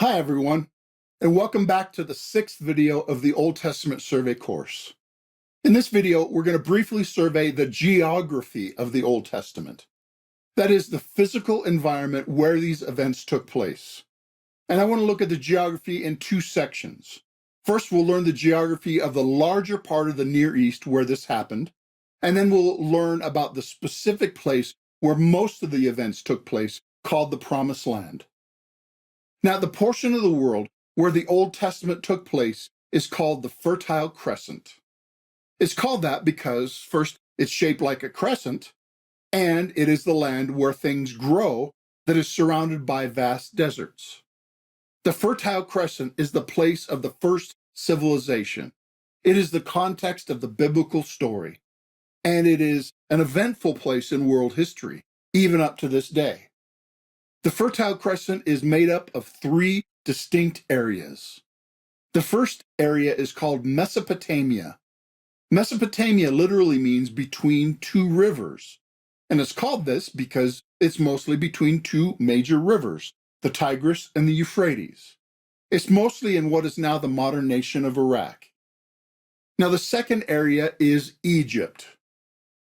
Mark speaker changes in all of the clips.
Speaker 1: Hi, everyone, and welcome back to the sixth video of the Old Testament survey course. In this video, we're going to briefly survey the geography of the Old Testament. That is, the physical environment where these events took place. And I want to look at the geography in two sections. First, we'll learn the geography of the larger part of the Near East where this happened, and then we'll learn about the specific place where most of the events took place, called the Promised Land. Now, the portion of the world where the Old Testament took place is called the Fertile Crescent. It's called that because, first, it's shaped like a crescent, and it is the land where things grow that is surrounded by vast deserts. The Fertile Crescent is the place of the first civilization. It is the context of the biblical story, and it is an eventful place in world history, even up to this day. The Fertile Crescent is made up of three distinct areas. The first area is called Mesopotamia. Mesopotamia literally means between two rivers, and it's called this because it's mostly between two major rivers, the Tigris and the Euphrates. It's mostly in what is now the modern nation of Iraq. Now, the second area is Egypt.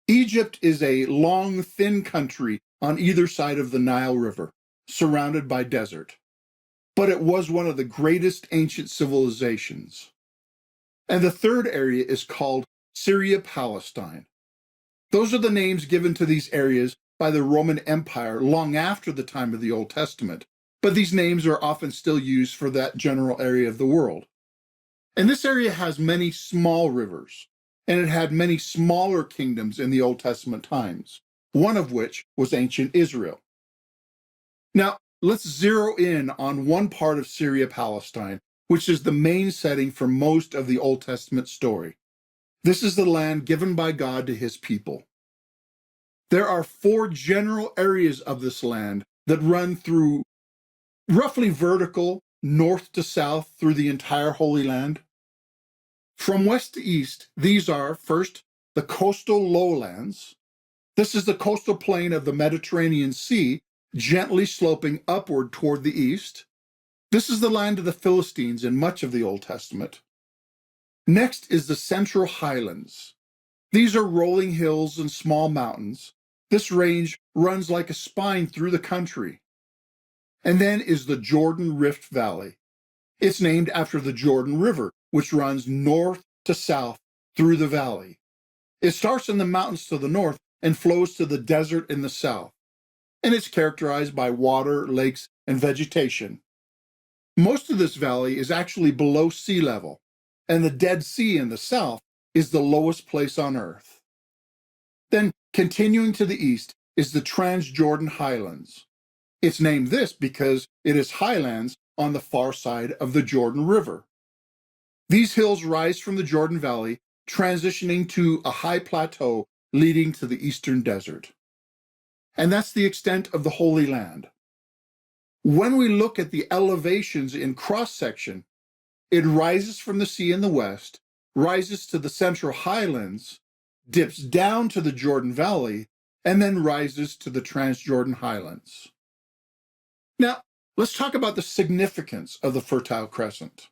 Speaker 1: Egypt is a long, thin country on either side of the Nile River, surrounded by desert. But it was one of the greatest ancient civilizations. And the third area is called Syria-Palestine. Those are the names given to these areas by the Roman Empire long after the time of the Old Testament, but these names are often still used for that general area of the world. And this area has many small rivers, and it had many smaller kingdoms in the Old Testament times, one of which was ancient Israel. Now, let's zero in on one part of Syria-Palestine, which is the main setting for most of the Old Testament story. This is the land given by God to his people. There are four general areas of this land that run through roughly vertical, north to south through the entire Holy Land. From west to east, these are, first, the coastal lowlands. This is the coastal plain of the Mediterranean Sea, gently sloping upward toward the east. This is the land of the Philistines in much of the Old Testament. Next is the Central Highlands. These are rolling hills and small mountains. This range runs like a spine through the country. And then is the Jordan Rift Valley. It's named after the Jordan River, which runs north to south through the valley. It starts in the mountains to the north and flows to the desert in the south, and it's characterized by water, lakes, and vegetation. Most of this valley is actually below sea level, and the Dead Sea in the south is the lowest place on earth. Then, continuing to the east, is the Transjordan Highlands. It's named this because it is highlands on the far side of the Jordan River. These hills rise from the Jordan Valley, transitioning to a high plateau leading to the eastern desert. And that's the extent of the Holy Land. When we look at the elevations in cross-section, it rises from the sea in the west, rises to the Central Highlands, dips down to the Jordan Valley, and then rises to the Transjordan Highlands. Now, let's talk about the significance of the Fertile Crescent.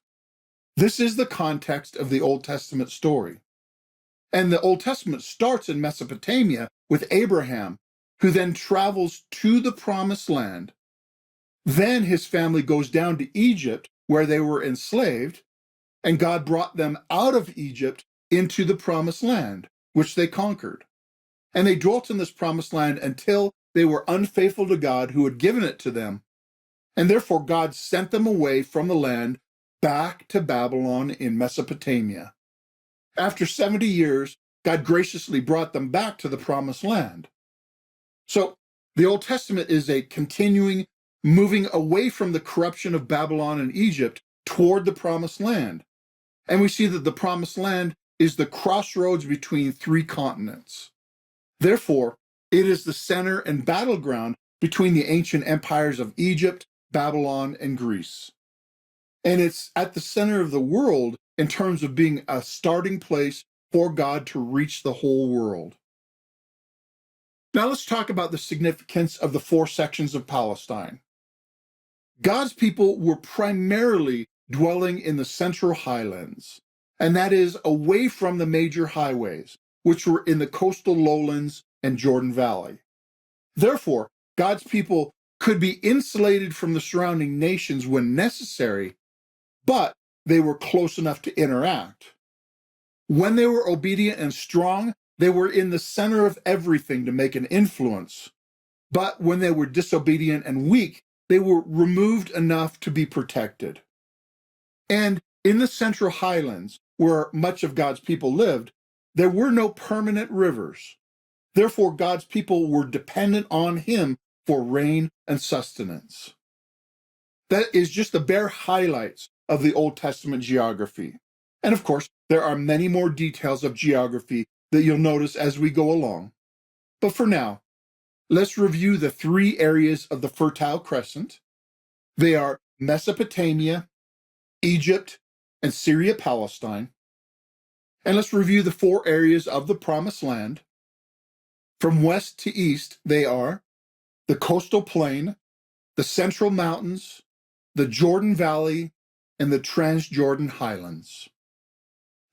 Speaker 1: This is the context of the Old Testament story. And the Old Testament starts in Mesopotamia with Abraham, who then travels to the Promised Land. Then his family goes down to Egypt, where they were enslaved, and God brought them out of Egypt into the Promised Land, which they conquered. And they dwelt in this Promised Land until they were unfaithful to God who had given it to them. And therefore God sent them away from the land back to Babylon in Mesopotamia. After 70 years, God graciously brought them back to the Promised Land. So the Old Testament is a continuing moving away from the corruption of Babylon and Egypt toward the Promised Land. And we see that the Promised Land is the crossroads between three continents. Therefore, it is the center and battleground between the ancient empires of Egypt, Babylon, and Greece. And it's at the center of the world in terms of being a starting place for God to reach the whole world. Now let's talk about the significance of the four sections of Palestine. God's people were primarily dwelling in the central highlands, and that is away from the major highways, which were in the coastal lowlands and Jordan Valley. Therefore, God's people could be insulated from the surrounding nations when necessary, but they were close enough to interact. When they were obedient and strong, they were in the center of everything to make an influence. But when they were disobedient and weak, they were removed enough to be protected. And in the central highlands, where much of God's people lived, there were no permanent rivers. Therefore, God's people were dependent on him for rain and sustenance. That is just the bare highlights of the Old Testament geography. And of course, there are many more details of geography that you'll notice as we go along. But for now, let's review the three areas of the Fertile Crescent. They are Mesopotamia, Egypt, and Syria-Palestine. And let's review the four areas of the Promised Land. From west to east, they are the coastal plain, the central mountains, the Jordan Valley, and the Transjordan Highlands.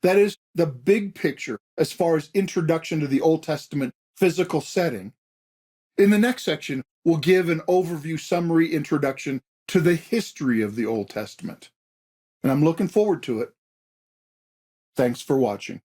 Speaker 1: That is the big picture as far as introduction to the Old Testament physical setting. In the next section, we'll give an overview summary introduction to the history of the Old Testament. And I'm looking forward to it. Thanks for watching.